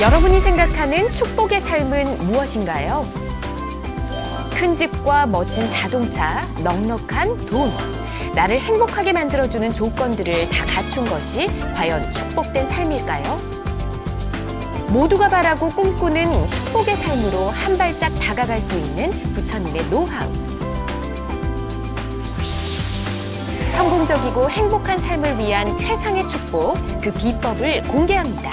여러분이 생각하는 축복의 삶은 무엇인가요? 큰 집과 멋진 자동차, 넉넉한 돈. 나를 행복하게 만들어주는 조건들을 다 갖춘 것이 과연 축복된 삶일까요? 모두가 바라고 꿈꾸는 축복의 삶으로 한 발짝 다가갈 수 있는 부처님의 노하우. 성공적이고 행복한 삶을 위한 최상의 축복, 그 비법을 공개합니다.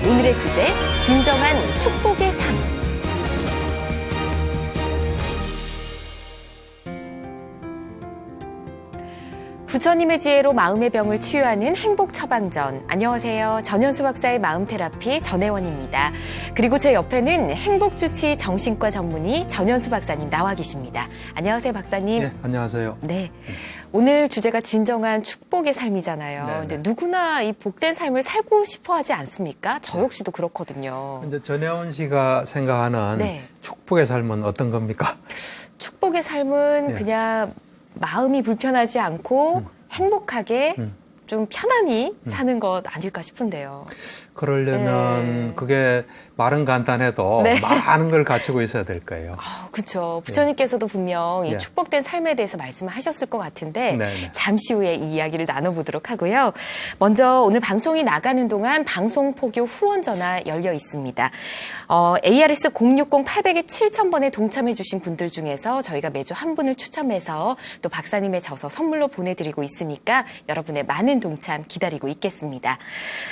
오늘의 주제, 진정한 축복의 삶. 부처님의 지혜로 마음의 병을 치유하는 행복 처방전. 안녕하세요. 전현수 박사의 마음 테라피 전혜원입니다. 그리고 제 옆에는 행복주치 정신과 전문의 전현수 박사님 나와 계십니다. 안녕하세요, 박사님. 네, 안녕하세요. 네. 오늘 주제가 진정한 축복의 삶이잖아요. 네네. 근데 누구나 이 복된 삶을 살고 싶어 하지 않습니까? 저 역시도 그렇거든요. 이제 전혜원 씨가 생각하는 네. 축복의 삶은 어떤 겁니까? 축복의 삶은 네. 그냥 마음이 불편하지 않고 행복하게 좀 편안히 사는 것 아닐까 싶은데요. 그러려면 네. 그게 말은 간단해도 네. 많은 걸 갖추고 있어야 될 거예요. 그렇죠. 부처님께서도 분명 이 네. 축복된 삶에 대해서 말씀을 하셨을 것 같은데 네네. 잠시 후에 이 이야기를 나눠보도록 하고요. 먼저 오늘 방송이 나가는 동안 방송포교 후원 전화 열려 있습니다. ARS 060-800-7000번에 동참해 주신 분들 중에서 저희가 매주 한 분을 추첨해서 또 박사님의 저서 선물로 보내드리고 있으니까 여러분의 많은 동참 기다리고 있겠습니다.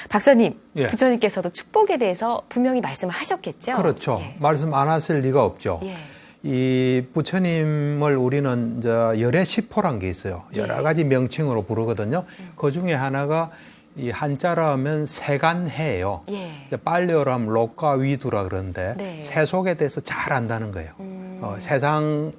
박사님, 예. 부처님께서도 축복에 대해서 분명히 말씀을 하셨겠죠? 그렇죠. 예. 말씀 안 하실 리가 없죠. 예. 이 부처님을 우리는 이제 열의 시포란 게 있어요. 여러 가지 명칭으로 부르거든요. 그 중에 하나가 이 한자로 하면 세간해예요. 예. 빨리어로 하면 록과 위두라 그러는데 네. 세속에 대해서 잘 안다는 거예요. 세상의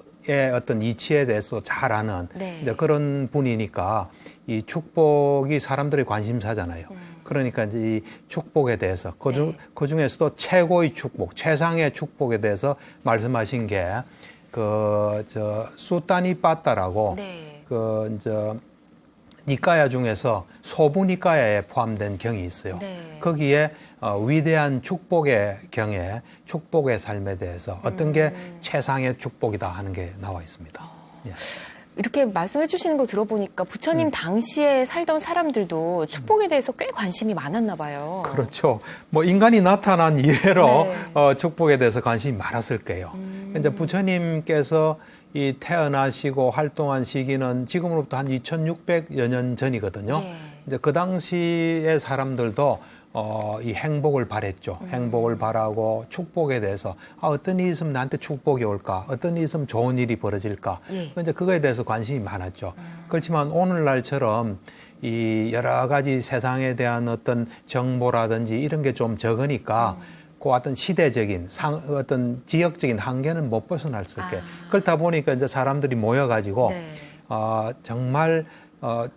어떤 이치에 대해서 잘 아는 네. 이제 그런 분이니까 이 축복이 사람들의 관심사잖아요. 그러니까 이제 이 축복에 대해서 그 중에서도 최고의 축복, 최상의 축복에 대해서 말씀하신 게 수따니 빠따라고 네. 니까야 중에서 소부니까야에 포함된 경이 있어요. 네. 거기에 위대한 축복의 경에 축복의 삶에 대해서 어떤 게 최상의 축복이다 하는 게 나와 있습니다. 예. 이렇게 말씀해 주시는 거 들어보니까 부처님 당시에 살던 사람들도 축복에 대해서 꽤 관심이 많았나 봐요. 그렇죠. 뭐 인간이 나타난 이래로 네. 축복에 대해서 관심이 많았을 거예요. 이제 부처님께서 이 태어나시고 활동한 시기는 지금으로부터 한 2600여 년 전이거든요. 네. 이제 그 당시의 사람들도 이 행복을 바랬죠. 행복을 바라고 축복에 대해서 어떤 일이 있으면 나한테 축복이 올까? 어떤 일이 있으면 좋은 일이 벌어질까? 예. 이제 그거에 대해서 관심이 많았죠. 그렇지만 오늘날처럼 이 여러 가지 세상에 대한 어떤 정보라든지 이런 게 좀 적으니까 그 어떤 시대적인 어떤 지역적인 한계는 못 벗어날 수 있게. 그렇다 보니까 이제 사람들이 모여가지고 네. 정말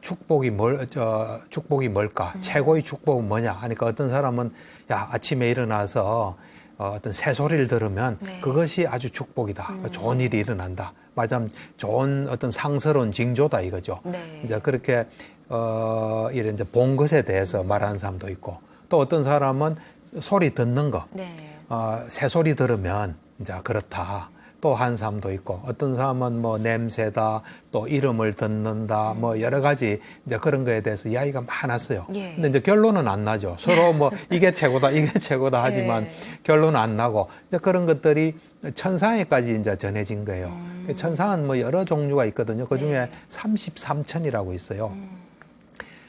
축복이 뭘까? 최고의 축복은 뭐냐? 하니까 어떤 사람은 아침에 일어나서 어떤 새소리를 들으면 네. 그것이 아주 축복이다. 좋은 일이 일어난다. 말하자면 좋은 어떤 상스러운 징조다 이거죠. 네. 이제 그렇게 이런 이제 본 것에 대해서 말하는 사람도 있고 또 어떤 사람은 소리 듣는 거. 네. 새소리 들으면 이제 그렇다. 또 한 사람도 있고 어떤 사람은 뭐 냄새다 또 이름을 듣는다 뭐 여러 가지 이제 그런 거에 대해서 이야기가 많았어요. 예. 근데 이제 결론은 안 나죠. 서로 뭐 이게 최고다 이게 최고다 하지만 예. 결론은 안 나고 이제 그런 것들이 천상에까지 이제 전해진 거예요. 천상은 뭐 여러 종류가 있거든요. 그 중에 네. 33천이라고 있어요.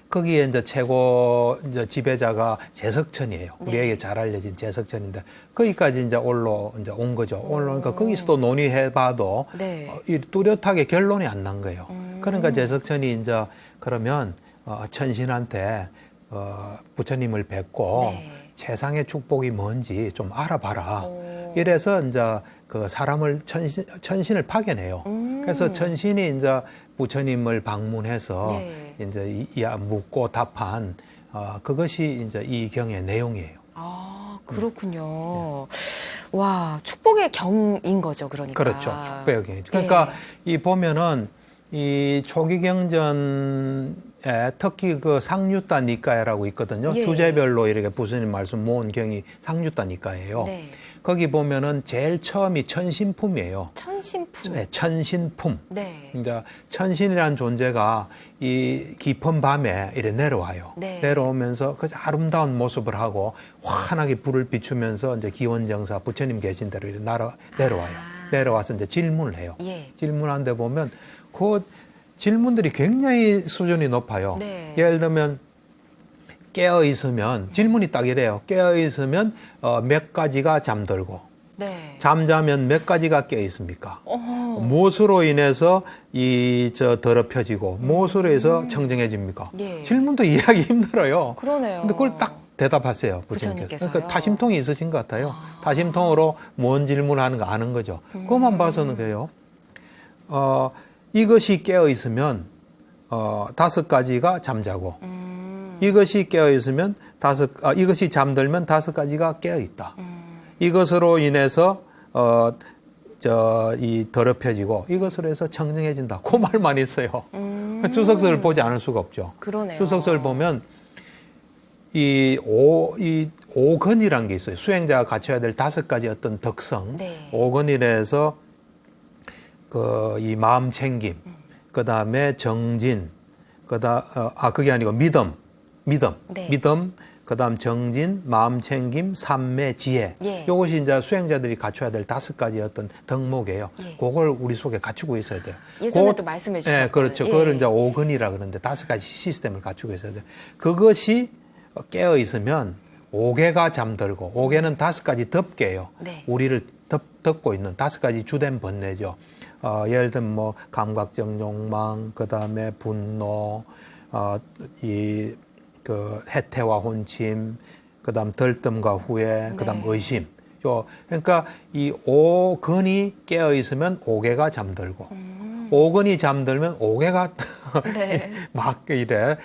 거기에 이제 최고 이제 지배자가 제석천이에요. 네. 우리에게 잘 알려진 제석천인데 거기까지 이제 온 거죠. 올라오니까 거기서도 논의해봐도 네. 뚜렷하게 결론이 안 난 거예요. 그러니까 제석천이 이제 그러면 천신한테 부처님을 뵙고 네. 최상의 축복이 뭔지 좀 알아봐라. 이래서 이제 그 사람을 천신을 파견해요. 그래서 천신이 이제 부처님을 방문해서 네. 이제 묻고 답한 그것이 이제 이 경의 내용이에요. 그렇군요. 와, 축복의 경인 거죠, 그러니까. 그렇죠. 축복의 경이죠. 그러니까 네. 이 보면은 이 초기경전 특히 그 상류단 니까야라고 있거든요. 예. 주제별로 이렇게 부처님 말씀 모은 경이 상류단 니까예요. 네. 거기 보면은 제일 처음이 천신품이에요. 천신품. 네, 천신품. 네. 이제 천신이라는 존재가 이 깊은 밤에 이래 내려와요. 네. 내려오면서 그 아름다운 모습을 하고 환하게 불을 비추면서 이제 기원정사 부처님 계신 대로 이렇게 내려와요. 내려와서 이제 질문을 해요. 예. 질문하는데 보면 그 질문들이 굉장히 수준이 높아요. 네. 예를 들면 깨어 있으면 질문이 딱 이래요. 깨어 있으면 몇 가지가 잠들고 네. 잠자면 몇 가지가 깨어 있습니까? 어허. 무엇으로 인해서 더럽혀지고 무엇으로 해서 청정해집니까? 예. 질문도 이해하기 힘들어요. 그러네요. 근데 그걸 딱 대답하세요. 부처님께서. 부처님께서요? 그러니까 타심통이 있으신 것 같아요. 타심통으로 뭔 질문하는 거 아는 거죠. 그것만 봐서는 그래요. 이것이 깨어 있으면 5가지가 잠자고 이것이 깨어 있으면 이것이 잠들면 5가지가 깨어 있다. 이것으로 인해서 더럽혀지고 이것으로 해서 청정해진다. 그 말만 있어요. 주석서를 보지 않을 수가 없죠. 그러네요. 주석서를 보면 이 오건이라는 게 있어요. 수행자가 갖춰야 될 5가지 어떤 덕성. 네. 오건이라서 이 마음 챙김, 그 다음에 정진, 그게 아니고 믿음, 네. 그 다음 정진, 마음 챙김, 삼매, 지혜. 예. 이것이 이제 수행자들이 갖춰야 될 5가지 어떤 덕목이에요. 예. 그걸 우리 속에 갖추고 있어야 돼요. 예전에도 말씀해 주셨어요. 네, 그렇죠. 예. 그걸 이제 오건이라 그러는데 5가지 시스템을 갖추고 있어야 돼요. 그것이 깨어 있으면 5개가 잠들고 5개는 5가지 덮개예요. 네. 우리를 덮고 있는 5가지 주된 번뇌죠. 예를 들면 뭐 감각적 욕망, 그 다음에 분노, 해태와 혼침, 그 다음 들뜸과 후회, 그 다음 네. 의심. 그러니까 이 5근이 깨어 있으면 5개가 잠들고, 5근이 잠들면 5개가 네. 막 이래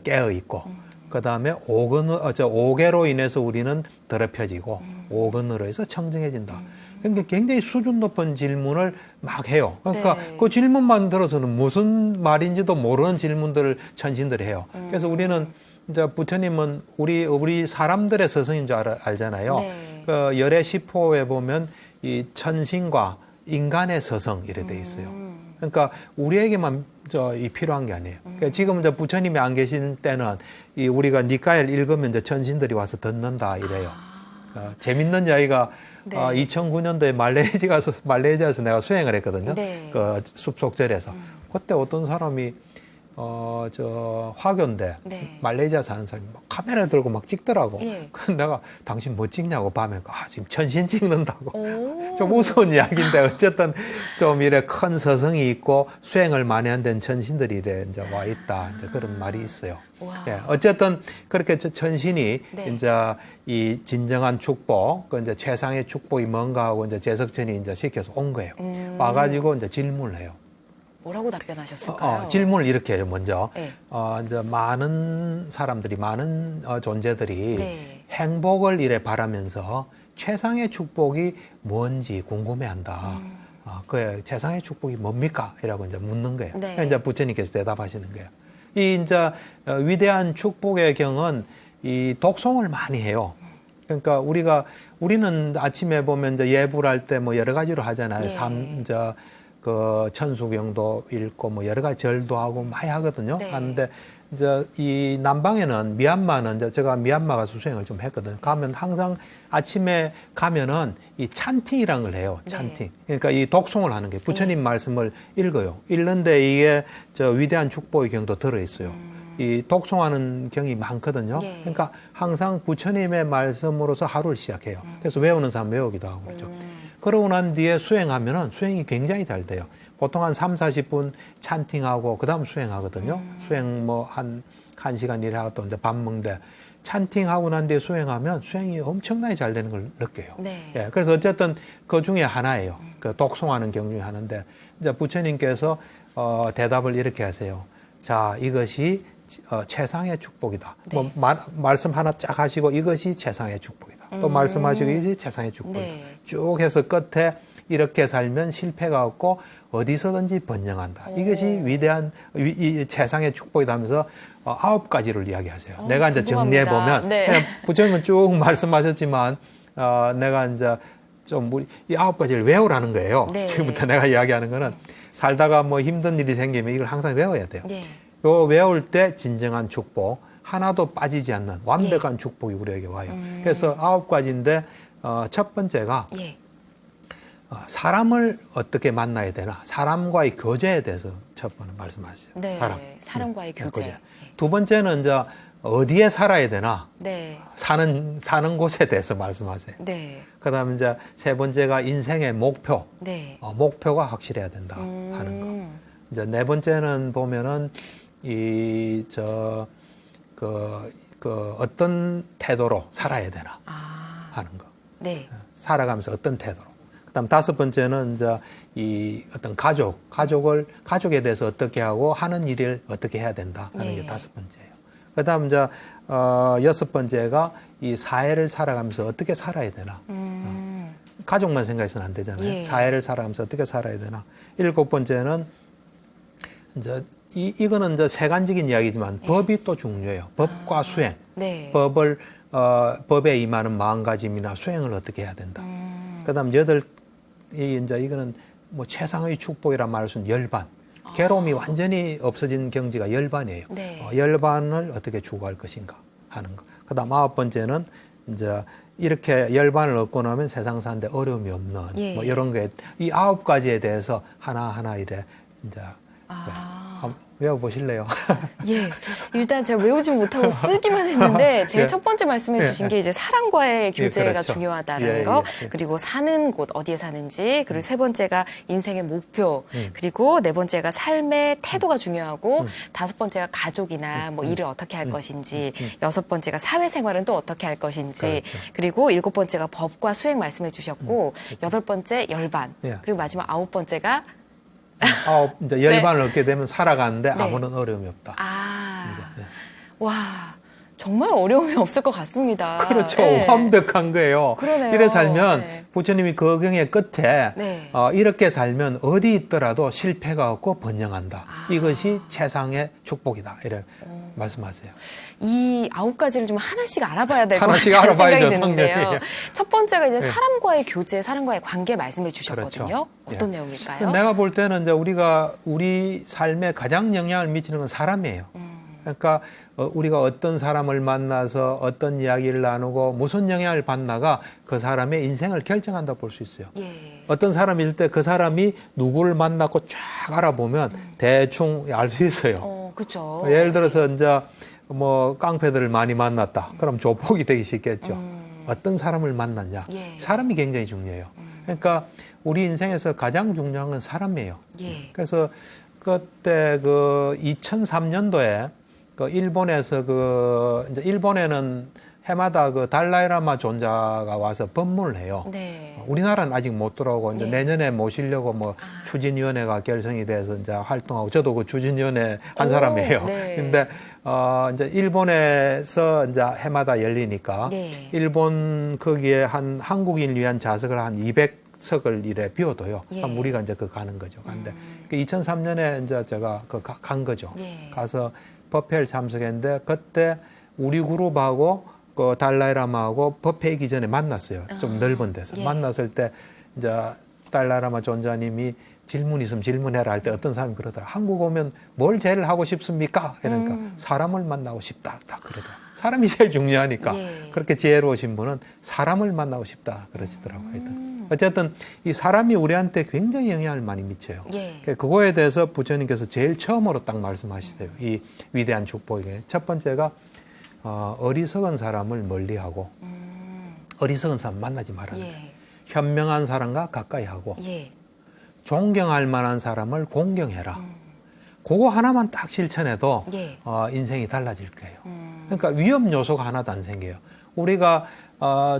깨어 있고, 그 다음에 5개로 인해서 우리는 더럽혀지고, 5근으로 해서 청정해진다. 그러니까 굉장히 수준 높은 질문을 막 해요. 그러니까 네. 그 질문만 들어서는 무슨 말인지도 모르는 질문들을 천신들이 해요. 그래서 우리는 이제 부처님은 우리 사람들의 스승인 줄 알잖아요. 네. 그 열애 시포에 보면 이 천신과 인간의 스승 이래 돼 있어요. 그러니까 우리에게만 필요한 게 아니에요. 그러니까 지금 이제 부처님이 안 계신 때는 우리가 니까야를 읽으면 이제 천신들이 와서 듣는다 이래요. 재밌는 이야기가 네. 2009년도에 말레이시아에서 내가 수행을 했거든요. 네. 그 숲속절에서. 그때 어떤 사람이 화교인데 네. 말레이시아 사는 사람이 막 카메라 들고 막 찍더라고. 예. 그래서 내가 당신 뭐 찍냐고 밤에 지금 천신 찍는다고. 오. 좀 무서운 이야기인데 어쨌든 좀 이래 큰 서성이 있고 수행을 많이 한 데는 천신들이 이래 이제 와 있다. 이제 그런 말이 있어요. 와. 예, 어쨌든 그렇게 천신이 네. 이제 이 진정한 축복, 그 이제 최상의 축복이 뭔가 하고 이제 제석천이 이제 시켜서 온 거예요. 와가지고 이제 질문을 해요. 뭐라고 답변하셨을까요? 질문을 이렇게 해요, 먼저. 네. 이제 많은 사람들이, 많은 존재들이 네. 행복을 이래 바라면서 최상의 축복이 뭔지 궁금해 한다. 그 최상의 축복이 뭡니까? 이라고 이제 묻는 거예요. 네. 이제 부처님께서 대답하시는 거예요. 이 이제 위대한 축복의 경은 이 독송을 많이 해요. 그러니까 우리는 아침에 보면 이제 예불할 때 뭐 여러 가지로 하잖아요. 네. 천수경도 읽고 뭐 여러 가지 절도 하고 많이 하거든요. 네. 하는데 이제 이 남방에는 미얀마는 이제 제가 미얀마 가서 수행을 좀 했거든요. 가면 항상 아침에 가면은 이 찬팅이라는 걸 해요. 찬팅. 네. 그러니까 이 독송을 하는 게 부처님 말씀을 읽어요. 읽는데 이게 위대한 축복의 경도 들어 있어요. 이 독송하는 경이 많거든요. 네. 그러니까 항상 부처님의 말씀으로서 하루를 시작해요. 그래서 외우는 사람 외우기도 하고 그렇죠. 그러고 난 뒤에 수행하면은 수행이 굉장히 잘 돼요. 보통 한 3, 40분 찬팅하고 그 다음 수행하거든요. 수행 뭐 한 1시간 일하고 또 이제 밥 먹는데 찬팅하고 난 뒤에 수행하면 수행이 엄청나게 잘 되는 걸 느껴요. 네. 예, 그래서 어쨌든 그 중에 하나예요. 그 독송하는 경 중에 하나인데 이제 부처님께서 대답을 이렇게 하세요. 자, 이것이 최상의 축복이다. 네. 뭐 말씀 하나 쫙 하시고 이것이 최상의 축복이다. 또 말씀하시고 이것이 최상의 축복이다. 네. 쭉 해서 끝에 이렇게 살면 실패가 없고 어디서든지 번영한다. 이것이 위대한 이 최상의 축복이다 하면서 9가지를 이야기하세요. 내가 이제 정리해 보면 네. 그냥 부처님은 쭉 말씀하셨지만 내가 이제 좀 이 9가지를 외우라는 거예요. 네. 지금부터 내가 이야기하는 거는 살다가 뭐 힘든 일이 생기면 이걸 항상 외워야 돼요. 네. 요 외울 때 진정한 축복, 하나도 빠지지 않는 완벽한 축복이 우리에게 와요. 그래서 9가지인데 첫 번째가 예. 사람을 어떻게 만나야 되나, 사람과의 교제에 대해서 첫 번째 말씀하시죠. 네. 사람과의 교제. 교제. 두 번째는 이제 어디에 살아야 되나, 네. 사는 곳에 대해서 말씀하세요. 네. 그다음에 이제 세 번째가 인생의 목표, 네. 목표가 확실해야 된다 하는 거. 이제 네 번째는 보면은 어떤 태도로 살아야 되나 하는 거. 네. 살아가면서 어떤 태도로. 그다음 다섯 번째는 이제 이 어떤 가족에 대해서 어떻게 하고 하는 일을 어떻게 해야 된다 하는 게 다섯 번째예요. 그다음 이제 여섯 번째가 이 사회를 살아가면서 어떻게 살아야 되나. 가족만 생각해서는 안 되잖아요. 예. 사회를 살아가면서 어떻게 살아야 되나. 일곱 번째는 이제 이거는 이제 세간적인 이야기지만 법이 또 중요해요. 법과 수행. 네. 법에 임하는 마음가짐이나 수행을 어떻게 해야 된다. 그다음 이제 이거는 뭐 최상의 축복이라 말할 수는 열반. 괴로움이 완전히 없어진 경지가 열반이에요. 네. 열반을 어떻게 추구할 것인가 하는 거. 그다음 아홉 번째는 이제 이렇게 열반을 얻고 나면 세상 사는데 어려움이 없는 예. 뭐 이런 게 이 9가지에 대해서 하나하나 이래 이제 한번 외워보실래요? 예. 일단 제가 외우진 못하고 쓰기만 했는데 제일 예. 첫 번째 말씀해 주신 게 이제 사람과의 교제가 그렇죠. 중요하다는 예, 거, 예. 그리고 사는 곳 어디에 사는지, 그리고 세 번째가 인생의 목표, 그리고 네 번째가 삶의 태도가 중요하고, 다섯 번째가 가족이나 뭐 일을 어떻게 할 것인지, 여섯 번째가 사회생활은 또 어떻게 할 것인지, 그렇죠. 그리고 일곱 번째가 법과 수행 말씀해 주셨고, 여덟 번째 열반, 예. 그리고 마지막 아홉 번째가 이제 열반을 얻게 되면 살아가는데 아무런 어려움이 없다. 이제, 예. 와, 정말 어려움이 없을 것 같습니다. 그렇죠. 네. 완벽한 거예요. 그러네요. 이래 살면 네. 부처님이 그 경의 끝에 네. 이렇게 살면 어디 있더라도 실패가 없고 번영한다. 이것이 최상의 축복이다. 이래 말씀하세요. 이 9가지를 좀 하나씩 알아봐야 될 것 하나씩 같다는 알아봐야죠, 생각이 드는데요. 당연히. 첫 번째가 이제 네. 사람과의 교제, 사람과의 관계 말씀해 주셨거든요. 그렇죠. 어떤 예. 내용일까요? 내가 볼 때는 이제 우리 삶에 가장 영향을 미치는 건 사람이에요. 그러니까 우리가 어떤 사람을 만나서 어떤 이야기를 나누고 무슨 영향을 받나가 그 사람의 인생을 결정한다 볼 수 있어요. 예. 어떤 사람일 때 그 사람이 누구를 만났고 쫙 알아보면 대충 알 수 있어요. 그렇죠. 예를 들어서 이제 뭐 깡패들을 많이 만났다. 그럼 조폭이 되기 쉽겠죠. 어떤 사람을 만났냐. 예. 사람이 굉장히 중요해요. 그러니까 우리 인생에서 가장 중요한 건 사람이에요. 예. 그래서 그때 2003년도에 일본에서 이제 일본에는 해마다 달라이라마 존자가 와서 법문을 해요. 네. 우리나라는 아직 못 들어오고 이제 네. 내년에 모시려고 추진위원회가 결성이 돼서 이제 활동하고 저도 그 추진위원회 한 사람이에요. 네. 근데 이제 일본에서 이제 해마다 열리니까 네. 일본 거기에 한국인을 위한 좌석을 한 200석을 이래 비워둬요. 예. 그럼 우리가 이제 가는 거죠. 근데 2003년에 이제 제가 간 거죠. 예. 가서 법회를 참석했는데 그때 우리 그룹하고 그 달라이라마하고 법회이기 전에 만났어요. 좀 넓은 데서. 예. 만났을 때 이제 달라이라마 존자님이 질문 있으면 질문해라 할 때 어떤 사람이 그러더라. 한국 오면 뭘 제일 하고 싶습니까? 이러니까 사람을 만나고 싶다. 딱 그러더라. 사람이 제일 중요하니까. 예. 그렇게 지혜로우신 분은 사람을 만나고 싶다. 그러시더라고요. 어쨌든 이 사람이 우리한테 굉장히 영향을 많이 미쳐요. 예. 그거에 대해서 부처님께서 제일 처음으로 딱 말씀하시세요. 이 위대한 축복에. 첫 번째가 어리석은 사람을 멀리하고 어리석은 사람 만나지 말아라. 예. 현명한 사람과 가까이 하고 예. 존경할 만한 사람을 공경해라. 그거 하나만 딱 실천해도 예. 인생이 달라질 거예요. 그러니까 위험 요소가 하나도 안 생겨요. 우리가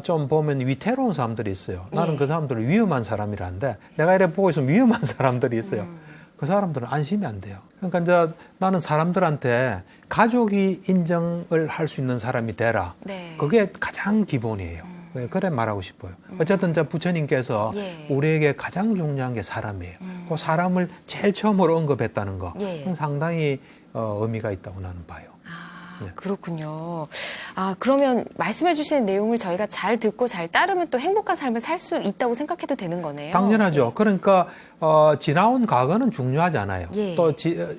좀 보면 위태로운 사람들이 있어요. 나는 예. 그 사람들을 위험한 사람이라는데 내가 이렇게 보고 있으면 위험한 사람들이 있어요. 그 사람들은 안심이 안 돼요. 그러니까 이제 나는 사람들한테 가족이 인정을 할 수 있는 사람이 되라. 네. 그게 가장 기본이에요. 그래 말하고 싶어요. 어쨌든 부처님께서 예. 우리에게 가장 중요한 게 사람이에요. 그 사람을 제일 처음으로 언급했다는 거, 예. 그건 상당히 의미가 있다고 나는 봐요. 네. 그렇군요. 그러면 말씀해 주시는 내용을 저희가 잘 듣고 잘 따르면 또 행복한 삶을 살 수 있다고 생각해도 되는 거네요. 당연하죠. 그러니까 지나온 과거는 중요하지 않아요. 예. 또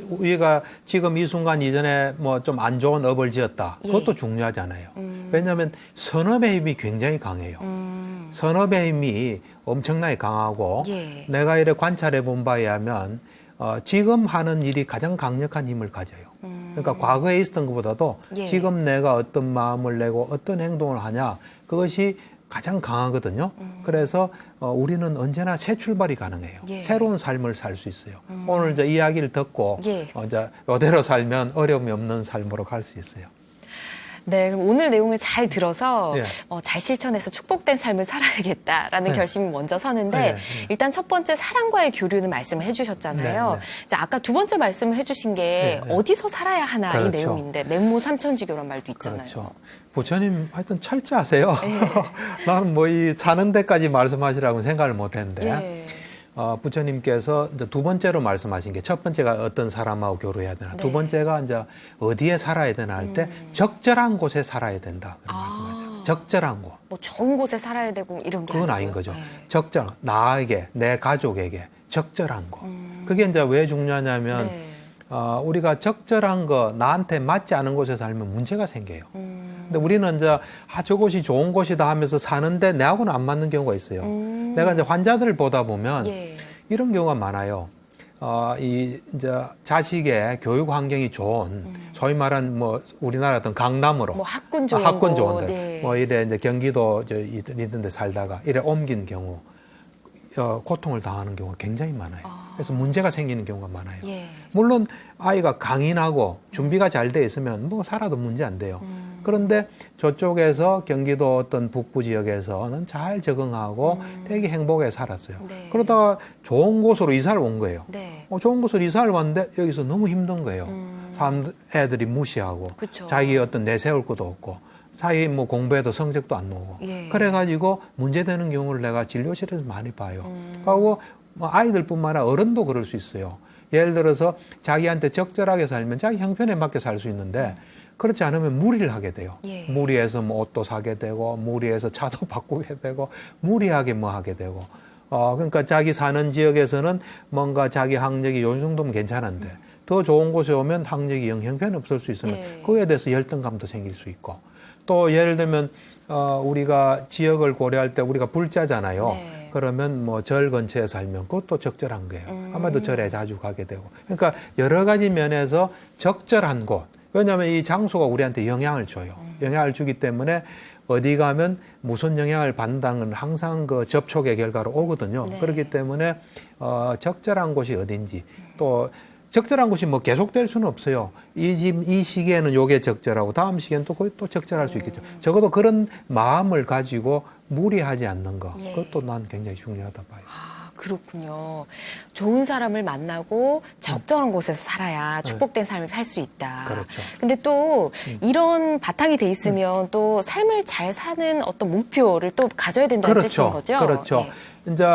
우리가 지금 이 순간 이전에 뭐 좀 안 좋은 업을 지었다. 그것도 중요하지 않아요. 왜냐하면 선업의 힘이 굉장히 강해요. 선업의 힘이 엄청나게 강하고 예. 내가 이래 관찰해 본 바에 하면 지금 하는 일이 가장 강력한 힘을 가져요. 그러니까 과거에 있었던 것보다도 예. 지금 내가 어떤 마음을 내고 어떤 행동을 하냐, 그것이 가장 강하거든요. 그래서 우리는 언제나 새 출발이 가능해요. 예. 새로운 삶을 살 수 있어요. 오늘 이제 이야기를 듣고 예. 이제 이대로 살면 어려움이 없는 삶으로 갈 수 있어요. 네, 그럼 오늘 내용을 잘 들어서 예. 잘 실천해서 축복된 삶을 살아야겠다라는 네. 결심이 먼저 서는데 네, 네. 일단 첫 번째 사랑과의 교류는 말씀을 해주셨잖아요. 네, 네. 자, 아까 두 번째 말씀을 해주신 게 네, 네. 어디서 살아야 하나 이 그렇죠. 내용인데 맹모 삼천지교란 말도 있잖아요. 그렇죠. 부처님 하여튼 철저하세요. 네. 나는 뭐 이 사는 데까지 말씀하시라고 생각을 못 했는데. 예. 부처님께서 이제 두 번째로 말씀하신 게 첫 번째가 어떤 사람하고 교류해야 되나, 네. 두 번째가 이제 어디에 살아야 되나 할 때 적절한 곳에 살아야 된다. 그런 말씀하죠. 적절한 곳. 뭐 좋은 곳에 살아야 되고 이런 게 그건 아니고요. 아닌 거죠. 네. 적절, 나에게, 내 가족에게 적절한 곳. 그게 이제 왜 중요하냐면 네. 우리가 적절한 거, 나한테 맞지 않은 곳에 살면 문제가 생겨요. 근데 우리는 이제 저곳이 좋은 곳이다 하면서 사는데 내하고는 안 맞는 경우가 있어요. 내가 이제 환자들을 보다 보면 예. 이런 경우가 많아요. 이제 자식의 교육 환경이 좋은, 소위 말한 뭐 우리나라 어떤 강남으로. 뭐 학군 좋은 학군 곳, 좋은 데. 예. 뭐 이래 이제 경기도 이런 데 살다가 이래 옮긴 경우, 고통을 당하는 경우가 굉장히 많아요. 그래서 문제가 생기는 경우가 많아요. 예. 물론 아이가 강인하고 준비가 잘 돼 있으면 뭐 살아도 문제 안 돼요. 그런데 저쪽에서 경기도 어떤 북부 지역에서는 잘 적응하고 되게 행복하게 살았어요. 네. 그러다가 좋은 곳으로 이사를 온 거예요. 네. 좋은 곳으로 이사를 왔는데 여기서 너무 힘든 거예요. 애들이 무시하고 그쵸. 자기 어떤 내세울 것도 없고 자기 뭐 공부해도 성적도 안 나오고 예. 그래가지고 문제되는 경우를 내가 진료실에서 많이 봐요. 그리고 뭐 아이들뿐만 아니라 어른도 그럴 수 있어요. 예를 들어서 자기한테 적절하게 살면 자기 형편에 맞게 살 수 있는데 그렇지 않으면 무리를 하게 돼요. 예. 무리해서 뭐 옷도 사게 되고 무리해서 차도 바꾸게 되고 무리하게 뭐 하게 되고 그러니까 자기 사는 지역에서는 뭔가 자기 학력이 요 정도면 괜찮은데 더 좋은 곳에 오면 학력이 영 형편이 없을 수 있으면 예. 그거에 대해서 열등감도 생길 수 있고 또 예를 들면 우리가 지역을 고려할 때 우리가 불자잖아요. 네. 그러면 뭐 절 근처에 살면 그것도 적절한 거예요. 아마도 절에 자주 가게 되고. 그러니까 여러 가지 면에서 적절한 곳. 왜냐하면 이 장소가 우리한테 영향을 줘요. 영향을 주기 때문에 어디 가면 무슨 영향을 받는다는 건 항상 그 접촉의 결과로 오거든요. 네. 그렇기 때문에 적절한 곳이 어딘지 또 적절한 곳이 뭐 계속될 수는 없어요. 이 시기에는 요게 적절하고 다음 시기에는 또 적절할 수 있겠죠. 적어도 그런 마음을 가지고 무리하지 않는 거. 예. 그것도 난 굉장히 중요하다 봐요. 그렇군요. 좋은 사람을 만나고 적절한 곳에서 살아야 축복된 삶을 살 수 있다. 그렇죠. 근데 또 이런 바탕이 돼 있으면 또 삶을 잘 사는 어떤 목표를 또 가져야 된다는 뜻인 거죠? 그렇죠. 네. 이제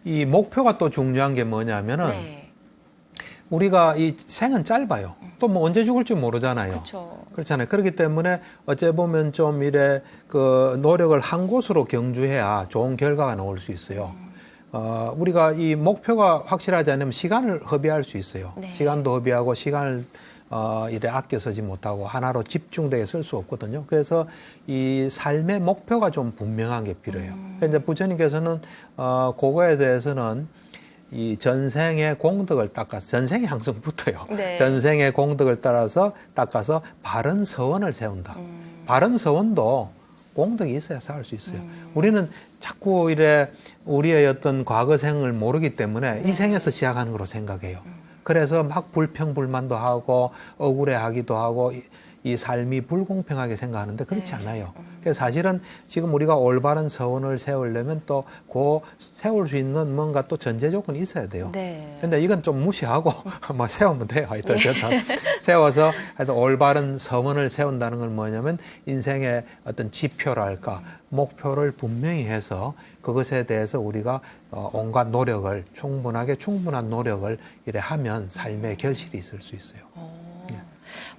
이 목표가 또 중요한 게 뭐냐면은 네. 우리가 이 생은 짧아요. 또 뭐 언제 죽을지 모르잖아요. 그렇죠. 그렇잖아요. 그렇기 때문에 어째 보면 좀 이래 그 노력을 한 곳으로 경주해야 좋은 결과가 나올 수 있어요. 우리가 이 목표가 확실하지 않으면 시간을 허비할 수 있어요. 네. 시간도 허비하고 시간을 이래 아껴 쓰지 못하고 하나로 집중되게 쓸 수 없거든요. 그래서 이 삶의 목표가 좀 분명한 게 필요해요. 그래서 이제 부처님께서는 그거에 대해서는 이 전생의 공덕을 닦아서 전생이 항상 붙어요. 네. 전생의 공덕을 따라서 닦아서 바른 서원을 세운다. 바른 서원도 공덕이 있어야 쌓을 수 있어요. 우리는 자꾸 이래 우리의 어떤 과거생을 모르기 때문에 이 생에서 시작하는 거로 생각해요. 그래서 막 불평불만도 하고 억울해하기도 하고 이 삶이 불공평하게 생각하는데 그렇지 않아요. 그래서 사실은 지금 우리가 올바른 서원을 세우려면 또 그 세울 수 있는 뭔가 또 전제 조건이 있어야 돼요. 네. 근데 이건 좀 무시하고 뭐 세우면 돼요. 하여튼 세워서 하여튼 올바른 서원을 세운다는 건 뭐냐면 인생의 어떤 지표랄까 목표를 분명히 해서 그것에 대해서 우리가 온갖 노력을 충분한 노력을 이래 하면 삶의 결실이 있을 수 있어요.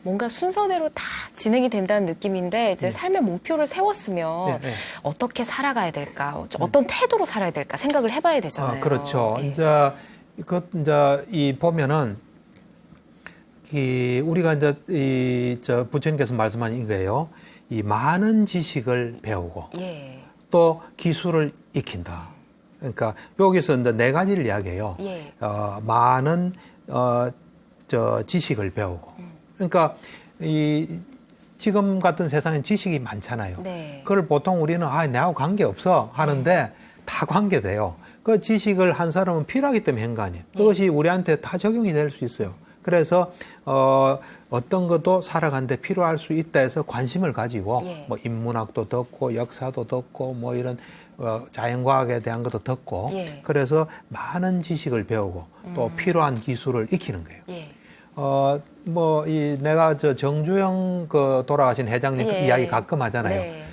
뭔가 순서대로 다 진행이 된다는 느낌인데 이제 네. 삶의 목표를 세웠으면 네. 어떻게 살아가야 될까, 어떤 태도로 살아야 될까 생각을 해봐야 되잖아요. 그렇죠. 예. 이제 이 보면은 우리가 이제 저 부처님께서 말씀하신 이거예요. 이 많은 지식을 배우고 예. 또 기술을 익힌다. 그러니까 여기서 이제 네 가지를 이야기해요. 예. 많은 지식을 배우고. 그러니까 지금 같은 세상엔 지식이 많잖아요. 네. 그걸 보통 우리는 내하고 관계 없어 하는데 다 관계돼요. 그 지식을 한 사람은 필요하기 때문에 한 거 아니에요. 그것이 우리한테 다 적용이 될 수 있어요. 그래서 어떤 것도 살아가는데 필요할 수 있다 해서 관심을 가지고 예. 뭐 인문학도 듣고 역사도 듣고 뭐 이런 자연과학에 대한 것도 듣고 예. 그래서 많은 지식을 배우고 또 필요한 기술을 익히는 거예요. 예. 내가 정주영 돌아가신 회장님 예. 이야기 가끔 하잖아요. 네.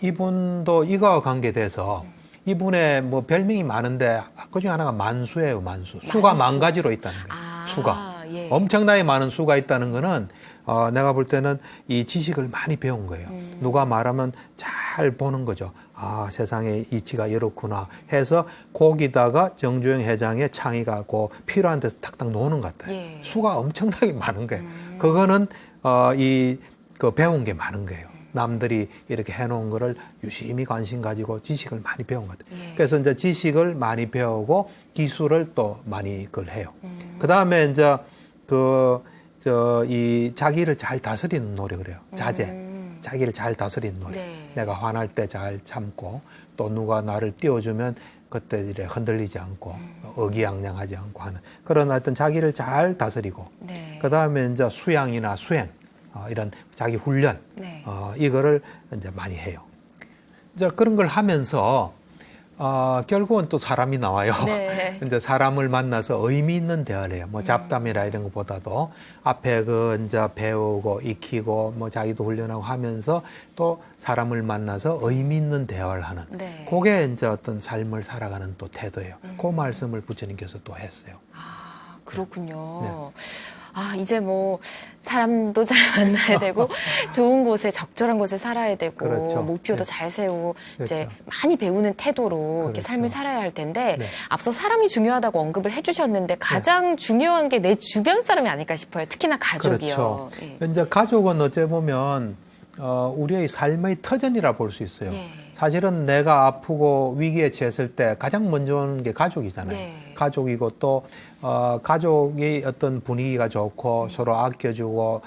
이분도 이거와 관계돼서 이분의 뭐 별명이 많은데 그중에 하나가 만수예요, 만수. 수가 만 가지로 있다는 거예요. 수가. 예. 엄청나게 많은 수가 있다는 거는 내가 볼 때는 이 지식을 많이 배운 거예요. 누가 말하면 잘 보는 거죠. 세상의 이치가 이렇구나 해서 거기다가 정주영 회장의 창의가 필요한 데서 탁탁 놓는 것 같아요. 예. 수가 엄청나게 많은 거예요. 그거는 배운 게 많은 거예요. 남들이 이렇게 해놓은 거를 유심히 관심 가지고 지식을 많이 배운 것 같아요. 예. 그래서 이제 지식을 많이 배우고 기술을 또 많이 해요. 그 다음에 이제 이 자기를 잘 다스리는 노력을 해요. 자제. 자기를 잘 다스리는 노력. 네. 내가 화날 때 잘 참고 또 누가 나를 띄워주면 그때 이래 흔들리지 않고 의기양양하지 않고 하는 그런 어떤 자기를 잘 다스리고 네. 그 다음에 이제 수양이나 수행 이런 자기 훈련 네. 이거를 이제 많이 해요. 이제 그런 걸 하면서 결국은 또 사람이 나와요. 네. 이제 사람을 만나서 의미 있는 대화를 해요. 뭐 잡담이라 이런 것보다도 앞에 이제 배우고 익히고 뭐 자기도 훈련하고 하면서 또 사람을 만나서 의미 있는 대화를 하는. 네. 그게 이제 어떤 삶을 살아가는 또 태도예요. 그 말씀을 부처님께서 또 했어요. 그렇군요. 네. 이제 뭐 사람도 잘 만나야 되고 좋은 곳에 적절한 곳에 살아야 되고 그렇죠. 목표도 네. 잘 세우고 이제 그렇죠. 많이 배우는 태도로 이렇게 그렇죠. 삶을 살아야 할 텐데 네. 앞서 사람이 중요하다고 언급을 해주셨는데 가장 중요한 게 내 주변 사람이 아닐까 싶어요. 특히나 가족이요. 그렇죠. 예. 이제 가족은 어째 보면 우리의 삶의 터전이라 볼 수 있어요. 예. 사실은 내가 아프고 위기에 처했을 때 가장 먼저 오는 게 가족이잖아요. 네. 가족이고 또 가족이 어떤 분위기가 좋고 서로 아껴주고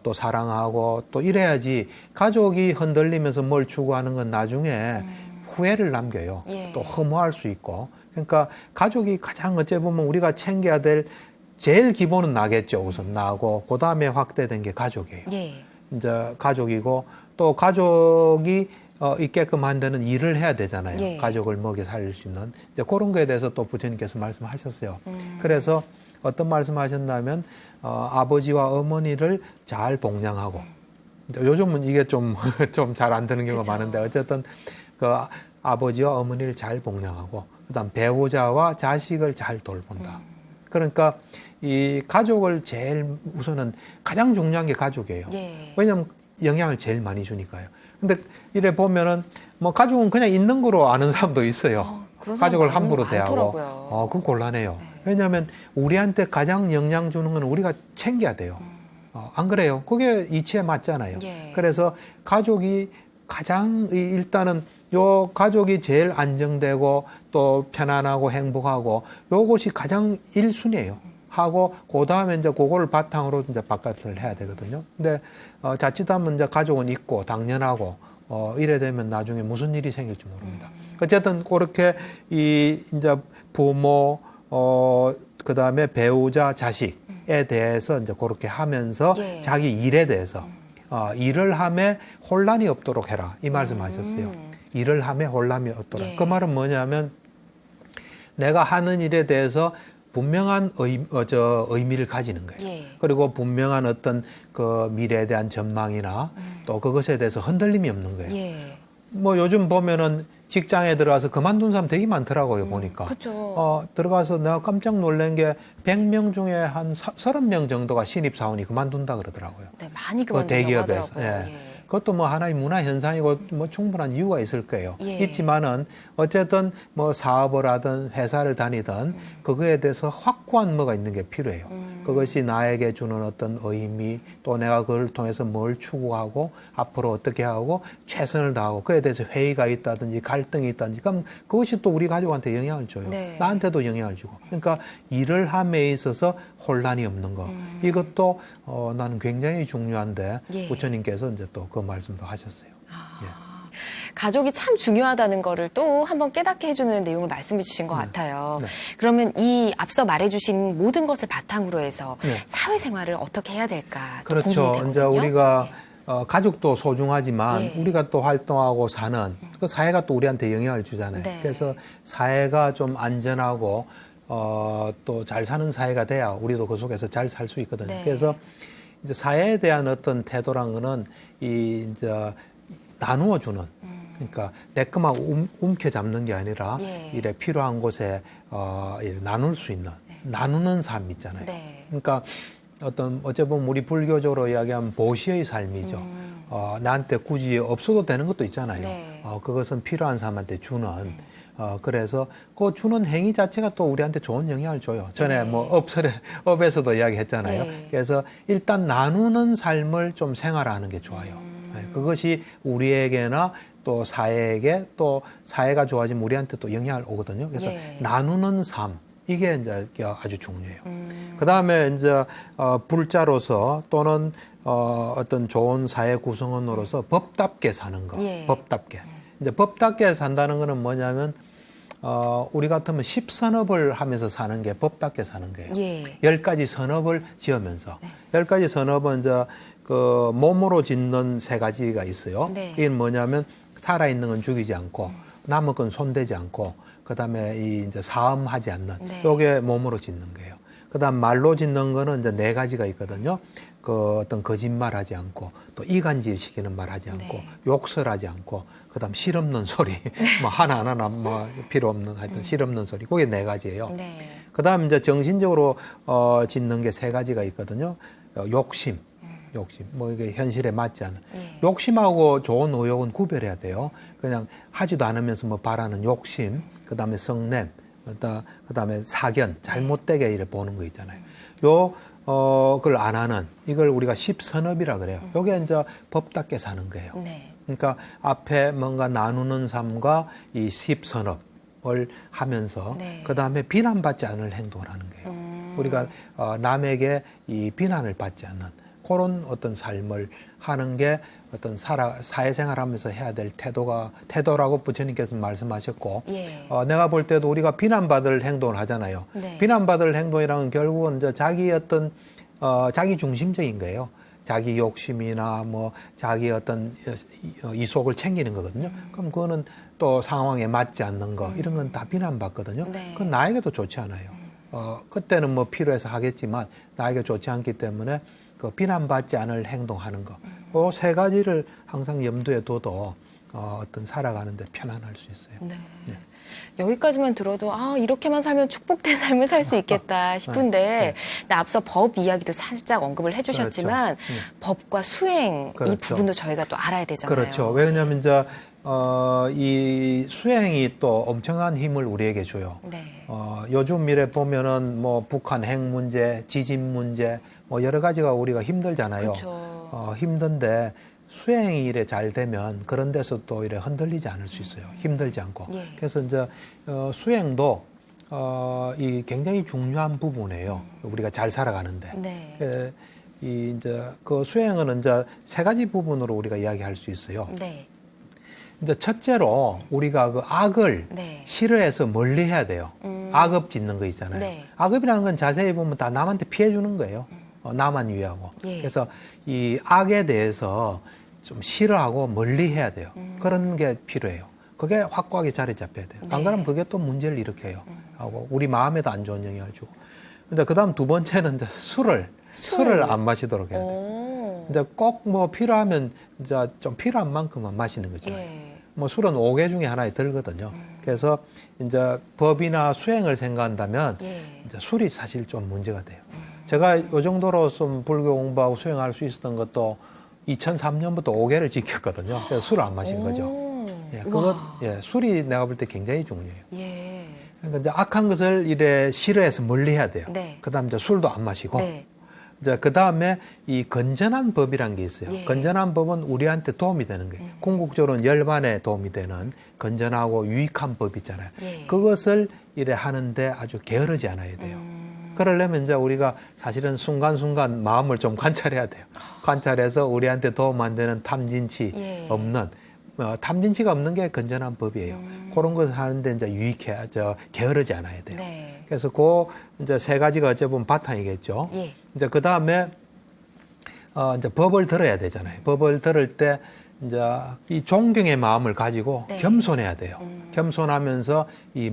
또 사랑하고 또 이래야지 가족이 흔들리면서 뭘 추구하는 건 나중에 후회를 남겨요. 예. 또 허무할 수 있고. 그러니까 가족이 가장 어째 보면 우리가 챙겨야 될 제일 기본은 나겠죠. 우선 나고 그 다음에 확대된 게 가족이에요. 예. 이제 가족이고 또 가족이 있게끔 만드는 일을 해야 되잖아요. 예. 가족을 먹여 살릴 수 있는 이제 그런 거에 대해서 또 부처님께서 말씀하셨어요. 그래서 어떤 말씀하셨냐면 아버지와 어머니를 잘 복양하고 이제 요즘은 이게 좀 잘 안 되는 경우가 그쵸. 많은데 어쨌든 아버지와 어머니를 잘 복양하고 그다음 배우자와 자식을 잘 돌본다. 그러니까 이 가족을 제일 우선은 가장 중요한 게 가족이에요. 예. 왜냐하면 영향을 제일 많이 주니까요. 근데 이래 보면은 뭐 가족은 그냥 있는 거로 아는 사람도 있어요. 그런 사람 가족을 함부로 대하고. 많더라고요. 그건 곤란해요. 네. 왜냐하면 우리한테 가장 영향 주는 건 우리가 챙겨야 돼요. 안 그래요? 그게 이치에 맞잖아요. 예. 그래서 가족이 가장 일단은 요 가족이 제일 안정되고 또 편안하고 행복하고 요것이 가장 1순위예요. 하고 그 다음에 이제 그거를 바탕으로 이제 바깥을 해야 되거든요. 근데 자칫하면 이제 가족은 있고 당연하고 이래 되면 나중에 무슨 일이 생길지 모릅니다. 어쨌든 그렇게 이제 부모 그 다음에 배우자 자식에 대해서 이제 그렇게 하면서 예. 자기 일에 대해서 일을 함에 혼란이 없도록 해라. 이 말씀하셨어요. 일을 함에 혼란이 없도록. 예. 그 말은 뭐냐면 내가 하는 일에 대해서 분명한 의미를 가지는 거예요. 예. 그리고 분명한 어떤 그 미래에 대한 전망이나 또 그것에 대해서 흔들림이 없는 거예요. 예. 뭐 요즘 보면은 직장에 들어가서 그만둔 사람 되게 많더라고요, 보니까. 그렇죠. 들어가서 내가 깜짝 놀란 게 100명 중에 한 30명 정도가 신입사원이 그만둔다 그러더라고요. 네, 많이 그 그만둔다고 대기업에서. 하더라고요. 예. 그것도 뭐 하나의 문화 현상이고 뭐 충분한 이유가 있을 거예요. 예. 있지만은 어쨌든 뭐 사업을 하든 회사를 다니든 그거에 대해서 확고한 뭐가 있는 게 필요해요. 그것이 나에게 주는 어떤 의미 또 내가 그걸 통해서 뭘 추구하고 앞으로 어떻게 하고 최선을 다하고 그에 대해서 회의가 있다든지 갈등이 있다든지 그럼 그것이 또 우리 가족한테 영향을 줘요. 네. 나한테도 영향을 주고. 그러니까 일을 함에 있어서 혼란이 없는 거. 이것도 나는 굉장히 중요한데 예. 부처님께서 이제 또 그 말씀도 하셨어요. 가족이 참 중요하다는 거를 또 한번 깨닫게 해주는 내용을 말씀해 주신 것 같아요. 네. 그러면 이 앞서 말해주신 모든 것을 바탕으로 해서 네. 사회생활을 어떻게 해야 될까? 또 그렇죠. 궁금이 이제 되거든요. 우리가 네. 가족도 소중하지만 예. 우리가 또 활동하고 사는 그 사회가 또 우리한테 영향을 주잖아요. 네. 그래서 사회가 좀 안전하고 또 잘 사는 사회가 돼야 우리도 그 속에서 잘 살 수 있거든요. 네. 그래서 이제 사회에 대한 어떤 태도란 거는 이제 나누어 주는 그러니까 내 것만 움켜잡는 게 아니라 예. 이래 필요한 곳에 이래 나눌 수 있는 나누는 삶 있잖아요. 네. 그러니까 어째 보면 우리 불교적으로 이야기하면 보시의 삶이죠. 나한테 굳이 없어도 되는 것도 있잖아요. 네. 그것은 필요한 사람한테 주는. 그래서 그 주는 행위 자체가 또 우리한테 좋은 영향을 줘요. 전에 네. 뭐 업에서도 이야기했잖아요. 네. 그래서 일단 나누는 삶을 좀 생활하는 게 좋아요. 네, 그것이 우리에게나 또 사회에게 또 사회가 좋아지면 우리한테 또 영향을 오거든요. 그래서 예. 나누는 삶. 이게 이제 아주 중요해요. 그 다음에 이제, 불자로서 또는, 어떤 좋은 사회 구성원으로서 법답게 사는 거. 예. 법답게. 이제 법답게 산다는 거는 뭐냐면, 우리 같으면 10선업을 하면서 사는 게 법답게 사는 거예요. 예. 10가지 선업을 지으면서. 10가지 선업은 이제 그 몸으로 짓는 3가지가 있어요. 네. 이게 뭐냐면 살아있는 건 죽이지 않고 남은 건 손대지 않고 그다음에 이제 사음하지 않는 네. 요게 몸으로 짓는 거예요. 그다음 말로 짓는 거는 이제 4가지가 있거든요. 그 어떤 거짓말하지 않고 또 이간질 시키는 말 하지 않고 네. 욕설하지 않고 그다음 실없는 소리 뭐 하나하나 뭐 필요 없는 하여튼 실없는 소리 그게 4가지예요. 네. 그다음 이제 정신적으로 짓는 게 3가지가 있거든요. 욕심. 뭐 이게 현실에 맞지 않은. 예. 욕심하고 좋은 의욕은 구별해야 돼요. 그냥 하지도 않으면서 뭐 바라는 욕심, 그 다음에 성냄, 그 다음에 사견, 잘못되게 이래 보는 거 있잖아요. 그걸 안 하는, 이걸 우리가 십선업이라 그래요. 요게 이제 법답게 사는 거예요. 네. 그러니까 앞에 뭔가 나누는 삶과 이 십선업을 하면서 네. 그 다음에 비난받지 않을 행동을 하는 거예요. 우리가 남에게 이 비난을 받지 않는 그런 어떤 삶을 하는 게 어떤 사회생활하면서 해야 될 태도라고 부처님께서 말씀하셨고, 예. 내가 볼 때도 우리가 비난받을 행동을 하잖아요. 네. 비난받을 행동이랑은 결국은 이제 자기 어떤 자기 중심적인 거예요. 자기 욕심이나 뭐 자기 어떤 이속을 챙기는 거거든요. 그럼 그거는 또 상황에 맞지 않는 거 이런 건 다 비난받거든요. 네. 그건 나에게도 좋지 않아요. 그때는 뭐 필요해서 하겠지만 나에게 좋지 않기 때문에 그 비난받지 않을 행동하는 거. 그 3가지를 항상 염두에 둬도 어떤 살아가는데 편안할 수 있어요. 네. 네. 여기까지만 들어도 이렇게만 살면 축복된 삶을 살 수 있겠다 싶은데 근데 앞서 법 이야기도 살짝 언급을 해주셨지만 그렇죠. 법과 수행 이 그렇죠. 부분도 저희가 또 알아야 되잖아요. 그렇죠. 왜냐하면 이제 이 수행이 또 엄청난 힘을 우리에게 줘요. 네. 요즘 일에 보면은 뭐 북한 핵 문제, 지진 문제 뭐 여러 가지가 우리가 힘들잖아요. 그렇죠. 힘든데 수행이 이래 잘 되면 그런 데서 또 이래 흔들리지 않을 수 있어요. 힘들지 않고. 예. 그래서 이제 수행도 이 굉장히 중요한 부분이에요. 우리가 잘 살아가는데. 네. 이제 그 수행은 이제 3가지 부분으로 우리가 이야기할 수 있어요. 네. 이제 첫째로 우리가 그 악을 네. 싫어해서 멀리 해야 돼요. 악업 짓는 거 있잖아요. 네. 악업이라는 건 자세히 보면 다 남한테 피해 주는 거예요. 나만 위하고. 예. 그래서 이 악에 대해서 좀 싫어하고 멀리 해야 돼요. 그런 게 필요해요. 그게 확고하게 자리 잡혀야 돼요. 안 그러면 그게 또 문제를 일으켜요. 하고 우리 마음에도 안 좋은 영향을 주고. 근데 그다음 두 번째는 이제 술을 안 마시도록 해야 돼요. 이제 꼭 뭐 필요하면 이제 좀 필요한 만큼만 마시는 거죠. 예. 뭐 술은 5개 중에 하나에 들거든요. 그래서 이제 법이나 수행을 생각한다면 예. 이제 술이 사실 좀 문제가 돼요. 제가 요 정도로 좀 불교 공부하고 수행할 수 있었던 것도 2003년부터 5개를 지켰거든요. 그래서 술을 안 마신 거죠. 예, 술이 내가 볼 때 굉장히 중요해요. 예. 그러니까 이제 악한 것을 이래 싫어해서 멀리 해야 돼요. 네. 그다음 이제 술도 안 마시고. 네. 이제 그 다음에 이 건전한 법이란 게 있어요. 예. 건전한 법은 우리한테 도움이 되는 거예요. 궁극적으로는 열반에 도움이 되는 건전하고 유익한 법 있잖아요. 예. 그것을 이래 하는데 아주 게으르지 않아야 돼요. 그러려면 이제 우리가 사실은 순간순간 마음을 좀 관찰해야 돼요. 관찰해서 우리한테 도움 안 되는 탐진치 예. 없는, 탐진치가 없는 게 건전한 법이에요. 그런 것을 하는데 이제 게으르지 않아야 돼요. 네. 그래서 이제 세 가지가 어째 보면 바탕이겠죠. 예. 이제 그 다음에 이제 법을 들어야 되잖아요. 법을 들을 때 이제 이 존경의 마음을 가지고 네. 겸손해야 돼요. 겸손하면서 이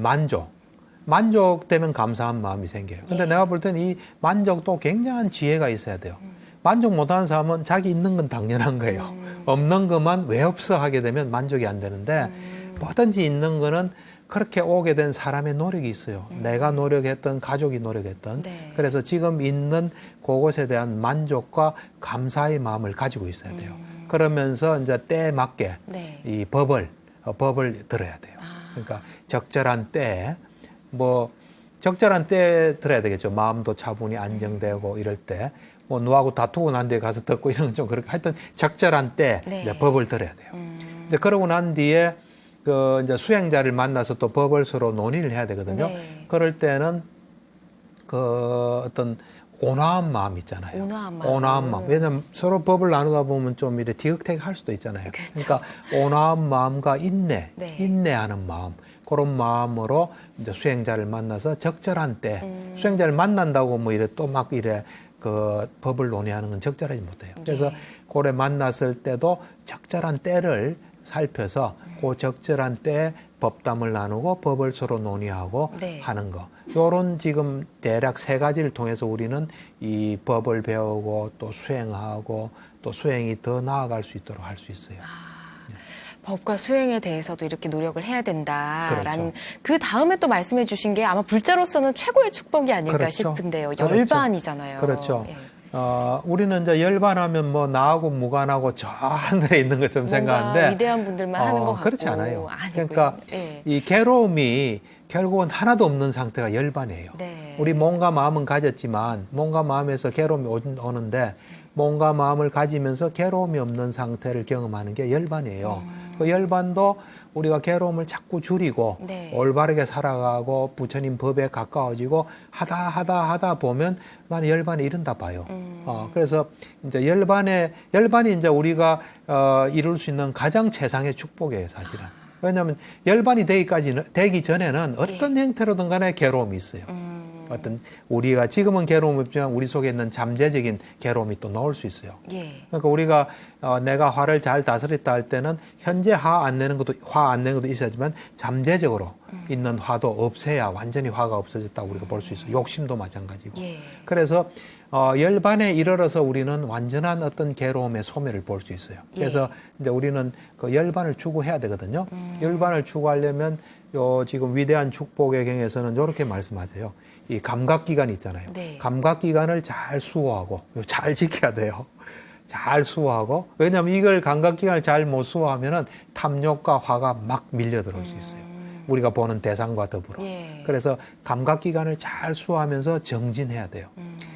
만족되면 감사한 마음이 생겨요. 근데 예. 내가 볼 때는 이 만족도 굉장한 지혜가 있어야 돼요. 만족 못하는 사람은 자기 있는 건 당연한 거예요. 없는 것만 왜 없어 하게 되면 만족이 안 되는데 뭐든지 있는 거는 그렇게 오게 된 사람의 노력이 있어요. 내가 노력했던, 가족이 노력했던. 네. 그래서 지금 있는 그것에 대한 만족과 감사의 마음을 가지고 있어야 돼요. 그러면서 이제 때에 맞게 네. 이 법을 들어야 돼요. 그러니까 적절한 때에 적절한 때에 들어야 되겠죠. 마음도 차분히 안정되고 이럴 때. 뭐 누구하고 다투고 난 데 가서 듣고 이런 건 좀 그렇게 하여튼 적절한 때 네. 이제 법을 들어야 돼요. 이제 그러고 난 뒤에 이제 수행자를 만나서 또 법을 서로 논의를 해야 되거든요. 네. 그럴 때는 어떤 온화한 마음 있잖아요. 온화한 마음. 왜냐면 서로 법을 나누다 보면 좀 이래 티격태격할 수도 있잖아요. 그렇죠. 그러니까 온화한 마음과 네. 인내하는 마음. 그런 마음으로 이제 수행자를 만나서 적절한 때 수행자를 만난다고 뭐 이래 또 막 이래 법을 논의하는 건 적절하지 못해요. 그래서 고래 만났을 때도 적절한 때를 살펴서 그 적절한 때에 법담을 나누고 법을 서로 논의하고 네. 하는 거. 요런 지금 대략 세 가지를 통해서 우리는 이 법을 배우고 또 수행하고 또 수행이 더 나아갈 수 있도록 할 수 있어요. 법과 수행에 대해서도 이렇게 노력을 해야 된다라는 그렇죠. 그 다음에 또 말씀해 주신 게 아마 불자로서는 최고의 축복이 아닐까 그렇죠. 싶은데요. 그렇죠. 열반이잖아요. 그렇죠. 예. 우리는 이제 열반하면 뭐 나하고 무관하고 저 하늘에 있는 것처럼 생각하는데 위대한 분들만 하는 것 같고 그렇지 않아요. 아니고요. 그러니까 예. 이 괴로움이 결국은 하나도 없는 상태가 열반이에요. 네. 우리 몸과 마음은 가졌지만 몸과 마음에서 괴로움이 오는데 몸과 마음을 가지면서 괴로움이 없는 상태를 경험하는 게 열반이에요. 그 열반도 우리가 괴로움을 자꾸 줄이고 네. 올바르게 살아가고 부처님 법에 가까워지고 하다 보면 나는 열반에 이른다 봐요. 그래서 이제 열반이 이제 우리가 이룰 수 있는 가장 최상의 축복이에요, 사실은. 왜냐하면 열반이 되기 전에는 어떤 형태로든 간에 괴로움이 있어요. 어떤 우리가 지금은 괴로움이 없지만 우리 속에 있는 잠재적인 괴로움이 또 나올 수 있어요. 예. 그러니까 우리가 내가 화를 잘 다스렸다 할 때는 현재 화 안 내는 것도 있어야지만 잠재적으로 있는 화도 없애야 완전히 화가 없어졌다고 우리가 볼 수 있어요. 욕심도 마찬가지고. 예. 그래서 열반에 이르러서 우리는 완전한 어떤 괴로움의 소멸을 볼 수 있어요. 그래서 이제 우리는 그 열반을 추구해야 되거든요. 열반을 추구하려면 지금 위대한 축복의 경에서는 이렇게 말씀하세요. 이 감각기관 있잖아요. 네. 감각기관을 잘 수호하고 잘 지켜야 돼요. 잘 수호하고 왜냐하면 이걸 감각기관을 잘 못 수호하면은 탐욕과 화가 막 밀려 들어올 수 있어요. 우리가 보는 대상과 더불어. 예. 그래서 감각기관을 잘 수호하면서 정진해야 돼요.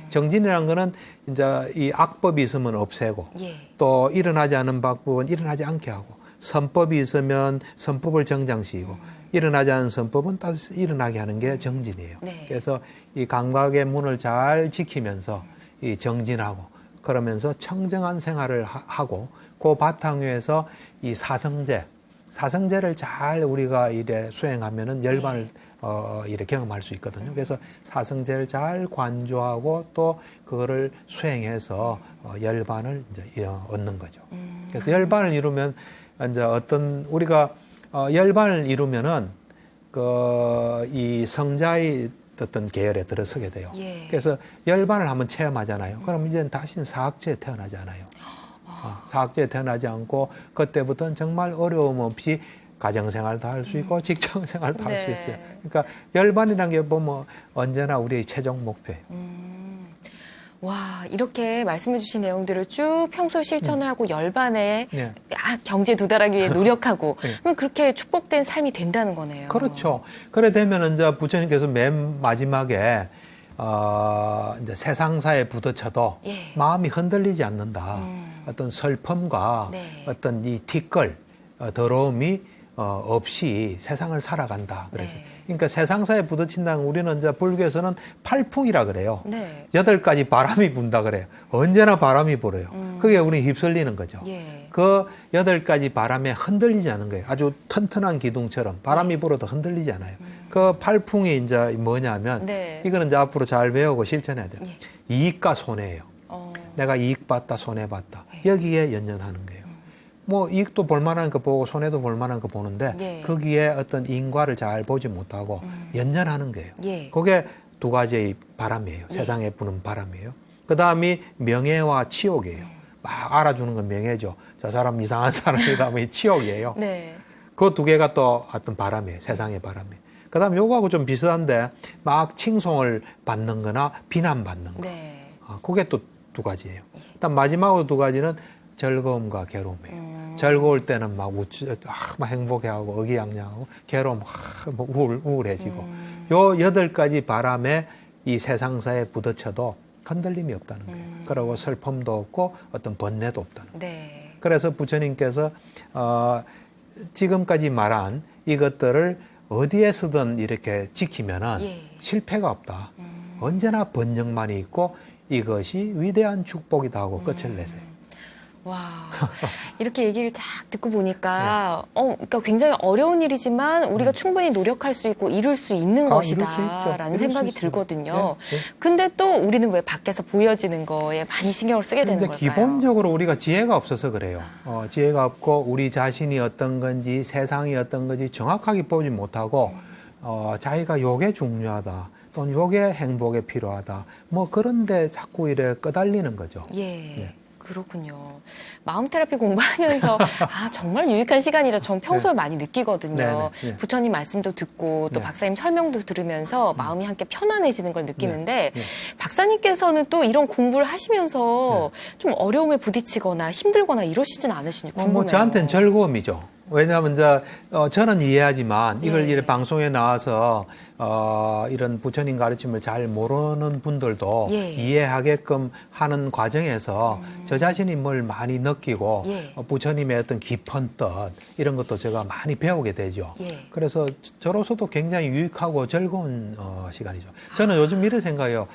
정진이라는 거는 이제 이 악법이 있으면 없애고 예. 또 일어나지 않은 법은 일어나지 않게 하고 선법이 있으면 선법을 정장시키고 일어나지 않은 선법은 다시 일어나게 하는 게 정진이에요. 네. 그래서 이 감각의 문을 잘 지키면서 이 정진하고 그러면서 청정한 생활을 하고 그 바탕 위에서 이 사성제를 잘 우리가 이래 수행하면은 열반을 이렇게 경험할 수 있거든요. 그래서 사성제를 잘 관조하고 또 그거를 수행해서 열반을 이제 얻는 거죠. 그래서 열반을 이루면 이제 우리가 열반을 이루면은 이 성자의 어떤 계열에 들어서게 돼요. 예. 그래서 열반을 한번 체험하잖아요. 그럼 이제는 다시는 사학제에 태어나지 않아요. 사학제에 태어나지 않고 그때부터는 정말 어려움 없이 가정생활도 할 수 있고 직장생활도 할 수 있어요. 그러니까 열반이라는 게 보면 언제나 우리의 최종 목표예요. 와, 이렇게 말씀해 주신 내용들을 쭉 평소 실천을 하고 열반에 네. 경지에 도달하기 위해 노력하고 네. 그러면 그렇게 축복된 삶이 된다는 거네요. 그렇죠. 그래 되면 이제 부처님께서 맨 마지막에 이제 세상사에 부딪혀도 예. 마음이 흔들리지 않는다. 어떤 슬픔과 네. 어떤 이 티끌, 더러움이 없이 세상을 살아간다. 그래서 네. 그러니까 세상사에 부딪힌다는 우리는 이제 불교에서는 팔풍이라 그래요. 네. 8가지 바람이 분다 그래요. 언제나 바람이 불어요. 그게 우리 휩쓸리는 거죠. 예. 그 8가지 바람에 흔들리지 않는 거예요. 아주 튼튼한 기둥처럼 바람이 불어도 흔들리지 않아요. 그 팔풍이 이제 뭐냐면 네. 이거는 이제 앞으로 잘 배우고 실천해야 돼요. 예. 이익과 손해예요. 내가 이익 봤다, 손해 봤다. 여기에 연연하는 거예요. 뭐 이익도 볼만한 거 보고 손해도 볼만한 거 보는데 예. 거기에 어떤 인과를 잘 보지 못하고 연연하는 거예요. 예. 그게 2가지의 바람이에요. 예. 세상에 부는 바람이에요. 그 다음이 명예와 치욕이에요. 막 알아주는 건 명예죠. 저 사람 이상한 사람이다 면 치욕이에요. 네. 그 2개가 또 어떤 바람이에요. 세상의 바람이에요. 그 다음 요거하고 좀 비슷한데 막 칭송을 받는 거나 비난받는 거. 네. 그게 또 2가지예요. 일단 마지막으로 2가지는 즐거움과 괴로움이에요. 즐거울 때는 막 막 행복해하고 의기양양하고 괴로움 뭐 우울해지고 요 8가지 바람에 이 세상사에 부딪혀도 흔들림이 없다는 거예요. 그리고 슬픔도 없고 어떤 번뇌도 없다는 거예요. 네. 그래서 부처님께서 지금까지 말한 이것들을 어디에서든 이렇게 지키면은 예. 실패가 없다. 언제나 번영만이 있고 이것이 위대한 축복이다 하고 끝을 내세요. 와, 이렇게 얘기를 딱 듣고 보니까, 그러니까 굉장히 어려운 일이지만 우리가 충분히 노력할 수 있고 이룰 수 있는 이룰 수 있죠. 것이다라는 이룰 수 생각이 있습니다. 들거든요. 네, 네. 근데 또 우리는 왜 밖에서 보여지는 거에 많이 신경을 쓰게 되는 근데 걸까요? 기본적으로 우리가 지혜가 없어서 그래요. 지혜가 없고 우리 자신이 어떤 건지 세상이 어떤 건지 정확하게 보지 못하고 자기가 요게 중요하다. 또는 요게 행복에 필요하다. 뭐 그런데 자꾸 이래 끄달리는 거죠. 예. 네. 그렇군요. 마음 테라피 공부하면서 정말 유익한 시간이라 전 평소에 많이 느끼거든요. 네. 부처님 말씀도 듣고 또 네. 박사님 설명도 들으면서 마음이 함께 편안해지는 걸 느끼는데 네. 박사님께서는 또 이런 공부를 하시면서 좀 어려움에 부딪히거나 힘들거나 이러시진 않으시니 궁금해요. 뭐 저한테는 즐거움이죠. 왜냐하면 저는 이해하지만 이걸 예. 이제 방송에 나와서 이런 부처님 가르침을 잘 모르는 분들도 예. 이해하게끔 하는 과정에서 저 자신이 뭘 많이 느끼고 예. 부처님의 어떤 깊은 뜻 이런 것도 제가 많이 배우게 되죠. 예. 그래서 저로서도 굉장히 유익하고 즐거운 시간이죠. 저는 요즘 이런 생각이에요.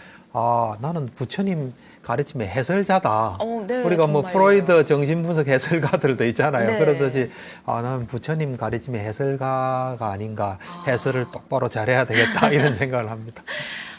나는 부처님 가르침의 해설자다. 네, 우리가 뭐 정말요. 프로이드 정신분석 해설가들도 있잖아요. 네. 그러듯이 나는 부처님 가르침의 해설가가 아닌가. 해설을 똑바로 잘해야 되겠다 이런 생각을 합니다.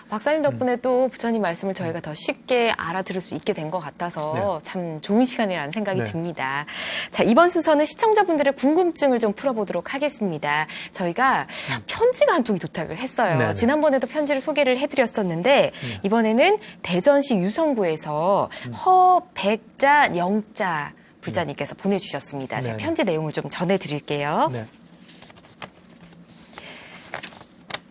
박사님 덕분에 또 부처님 말씀을 저희가 더 쉽게 알아들을 수 있게 된 것 같아서 네. 참 좋은 시간이라는 생각이 네. 듭니다. 자, 이번 순서는 시청자분들의 궁금증을 좀 풀어보도록 하겠습니다. 저희가 편지가 한 통이 도착을 했어요. 네, 네. 지난번에도 편지를 소개를 해드렸었는데 이번에는 대전시 유성구에서 허백자 영자 불자님께서 보내주셨습니다. 제가 네. 편지 내용을 좀 전해드릴게요. 네.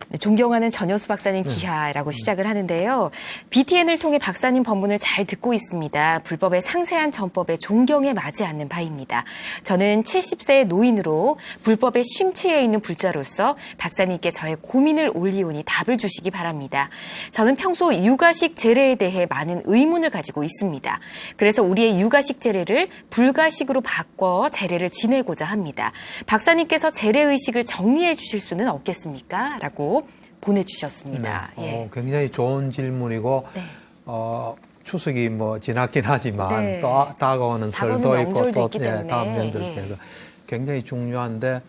네, 존경하는 전효수 박사님 기하라고 시작을 하는데요. BTN을 통해 박사님 법문을 잘 듣고 있습니다. 불법의 상세한 전법에 존경에 맞지 않는 바입니다. 저는 70세의 노인으로 불법에 심취해 있는 불자로서 박사님께 저의 고민을 올리오니 답을 주시기 바랍니다. 저는 평소 육아식 제례에 대해 많은 의문을 가지고 있습니다. 그래서 우리의 육아식 제례를 불가식으로 바꿔 제례를 지내고자 합니다. 박사님께서 제례의식을 정리해 주실 수는 없겠습니까? 라고 보내주셨습니다. 네. 예. 굉장히 좋은 질문이고 네. 추석이 뭐 지났긴 하지만 네. 또 다가오는 설도 다가오는 있고 명절도 또 있기 때문에. 다음 명절도 예. 해서 굉장히 중요한데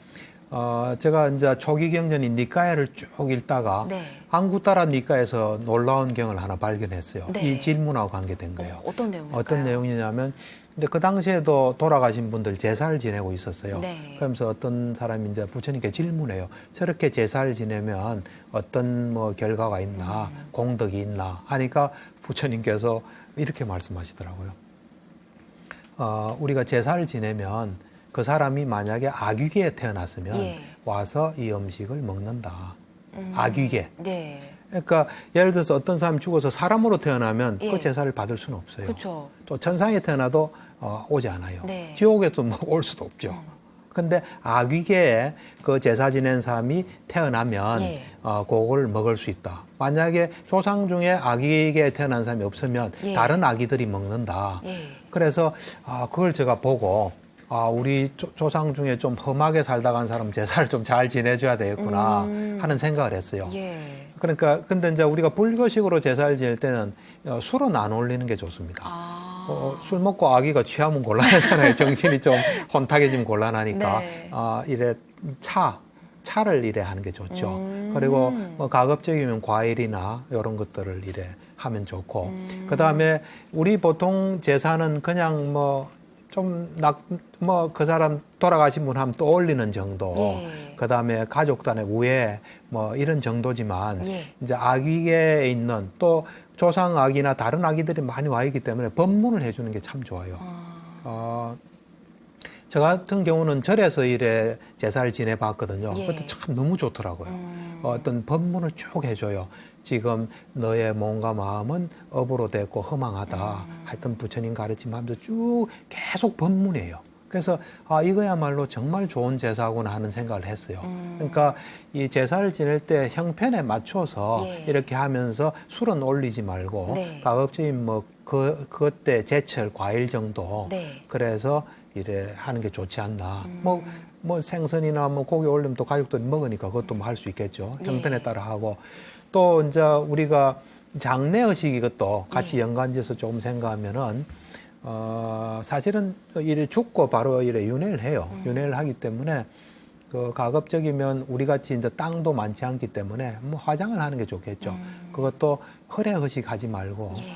제가 이제 초기 경전인 니까야를 쭉 읽다가 네. 안구따라 니까에서 놀라운 경을 하나 발견했어요. 네. 이 질문하고 관계된 거예요. 어떤 내용일까요? 어떤 내용이냐면 근데 그 당시에도 돌아가신 분들 제사를 지내고 있었어요. 네. 그러면서 어떤 사람이 이제 부처님께 질문해요. 저렇게 제사를 지내면 어떤 뭐 결과가 있나, 공덕이 있나 하니까 부처님께서 이렇게 말씀하시더라고요. 우리가 제사를 지내면 그 사람이 만약에 악귀계에 태어났으면 예. 와서 이 음식을 먹는다. 악귀계. 네. 그러니까 예를 들어서 어떤 사람이 죽어서 사람으로 태어나면 예. 그 제사를 받을 수는 없어요. 그렇죠. 또 천상에 태어나도 오지 않아요. 네. 지옥에도 뭐 올 수도 없죠. 근데 악귀계에 그 제사 지낸 사람이 태어나면 예. 그걸 먹을 수 있다. 만약에 조상 중에 악귀계에 태어난 사람이 없으면 예. 다른 악귀들이 먹는다. 예. 그래서 그걸 제가 보고 우리 조상 중에 좀 험하게 살다 간 사람 제사를 좀 잘 지내줘야 되겠구나 하는 생각을 했어요. 예. 그러니까 근데 이제 우리가 불교식으로 제사를 지낼 때는 술은 안 올리는 게 좋습니다. 술 먹고 아기가 취하면 곤란하잖아요. 정신이 좀 혼탁해지면 곤란하니까 네. 이래 차를 이래 하는 게 좋죠. 그리고 뭐 가급적이면 과일이나 이런 것들을 이래 하면 좋고 그 다음에 우리 보통 제사는 그냥 뭐 그 사람 돌아가신 분 하면 또 올리는 정도. 예. 그 다음에 가족단의 우애, 뭐 이런 정도지만, 예. 이제 악귀계에 있는 또 조상 악이나 다른 악귀들이 많이 와 있기 때문에 법문을 해주는 게 참 좋아요. 저 같은 경우는 절에서 이래 제사를 지내봤거든요. 예. 그때 참 너무 좋더라고요. 어떤 법문을 쭉 해줘요. 지금 너의 몸과 마음은 업으로 됐고 허망하다. 하여튼 부처님 가르침하면서 쭉 계속 법문이에요. 그래서 이거야말로 정말 좋은 제사구나 하는 생각을 했어요. 그러니까 이 제사를 지낼 때 형편에 맞춰서 예. 이렇게 하면서 술은 올리지 말고 네. 가급적이면 뭐 그때 제철 과일 정도 네. 그래서 이래 하는 게 좋지 않나. 뭐 생선이나 뭐 고기 올리면 또 가족들이 먹으니까 그것도 뭐 할 수 있겠죠. 형편에 예. 따라 하고 또 이제 우리가 장례의식 이것도 같이 연관지어서 조금 생각하면은 사실은 이래 죽고 바로 이래 윤회를 해요. 윤회를 하기 때문에 그 가급적이면 우리 같이 이제 땅도 많지 않기 때문에 뭐 화장을 하는 게 좋겠죠. 그것도 허례허식 하지 말고 예.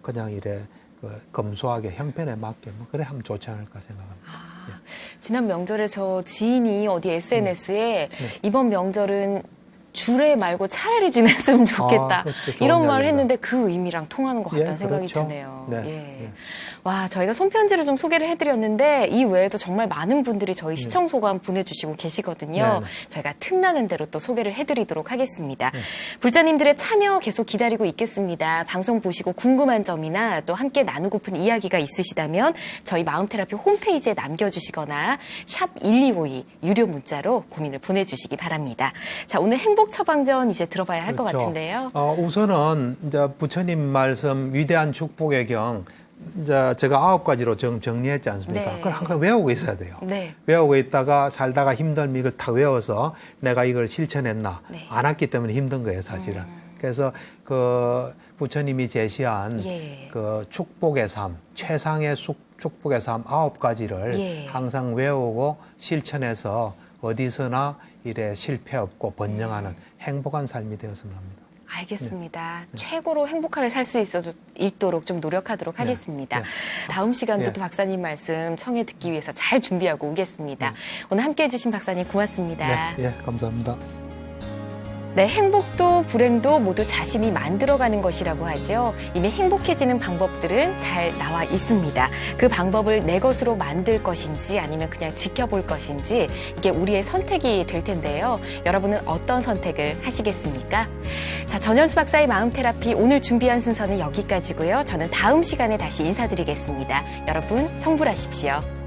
그냥 이래 검소하게 형편에 맞게 뭐 그래 하면 좋지 않을까 생각합니다. 지난 명절에 저 지인이 어디 SNS에 이번 명절은 주례 말고 차례를 지냈으면 좋겠다. 그렇죠. 좋은 이런 말을 이야기다. 했는데 그 의미랑 통하는 것 같다는 생각이 그렇죠. 드네요. 네. 예. 네. 와, 저희가 손편지를 좀 소개를 해드렸는데 이 외에도 정말 많은 분들이 저희 시청 소감 보내주시고 계시거든요. 네. 저희가 틈나는 대로 또 소개를 해드리도록 하겠습니다. 불자님들의 참여 계속 기다리고 있겠습니다. 방송 보시고 궁금한 점이나 또 함께 나누고픈 이야기가 있으시다면 저희 마음테라피 홈페이지에 남겨주시거나 샵 1252 유료 문자로 고민을 보내주시기 바랍니다. 자, 오늘 행복 처방전 이제 들어봐야 할 것 그렇죠. 같은데요. 우선은 이제 부처님 말씀 위대한 축복의 경 이제 제가 9가지로 정리했지 않습니까? 네. 그걸 항상 외우고 있어야 돼요. 네. 외우고 있다가 살다가 힘들면 이걸 탁 외워서 내가 이걸 실천했나 네. 안 했기 때문에 힘든 거예요, 사실은. 그래서 그 부처님이 제시한 예. 그 축복의 삶, 최상의 축복의 삶 9가지를 예. 항상 외우고 실천해서 어디서나 이래 실패 없고 번영하는 행복한 삶이 되었으면 합니다. 알겠습니다. 최고로 행복하게 살 수 있도록 좀 노력하도록 하겠습니다. 네. 다음 시간도 네. 또 박사님 말씀 청해 듣기 위해서 잘 준비하고 오겠습니다. 오늘 함께해 주신 박사님 고맙습니다. 네, 감사합니다. 네, 행복도 불행도 모두 자신이 만들어가는 것이라고 하죠. 이미 행복해지는 방법들은 잘 나와 있습니다. 그 방법을 내 것으로 만들 것인지 아니면 그냥 지켜볼 것인지 이게 우리의 선택이 될 텐데요. 여러분은 어떤 선택을 하시겠습니까? 자, 전현수 박사의 마음테라피 오늘 준비한 순서는 여기까지고요. 저는 다음 시간에 다시 인사드리겠습니다. 여러분 성불하십시오.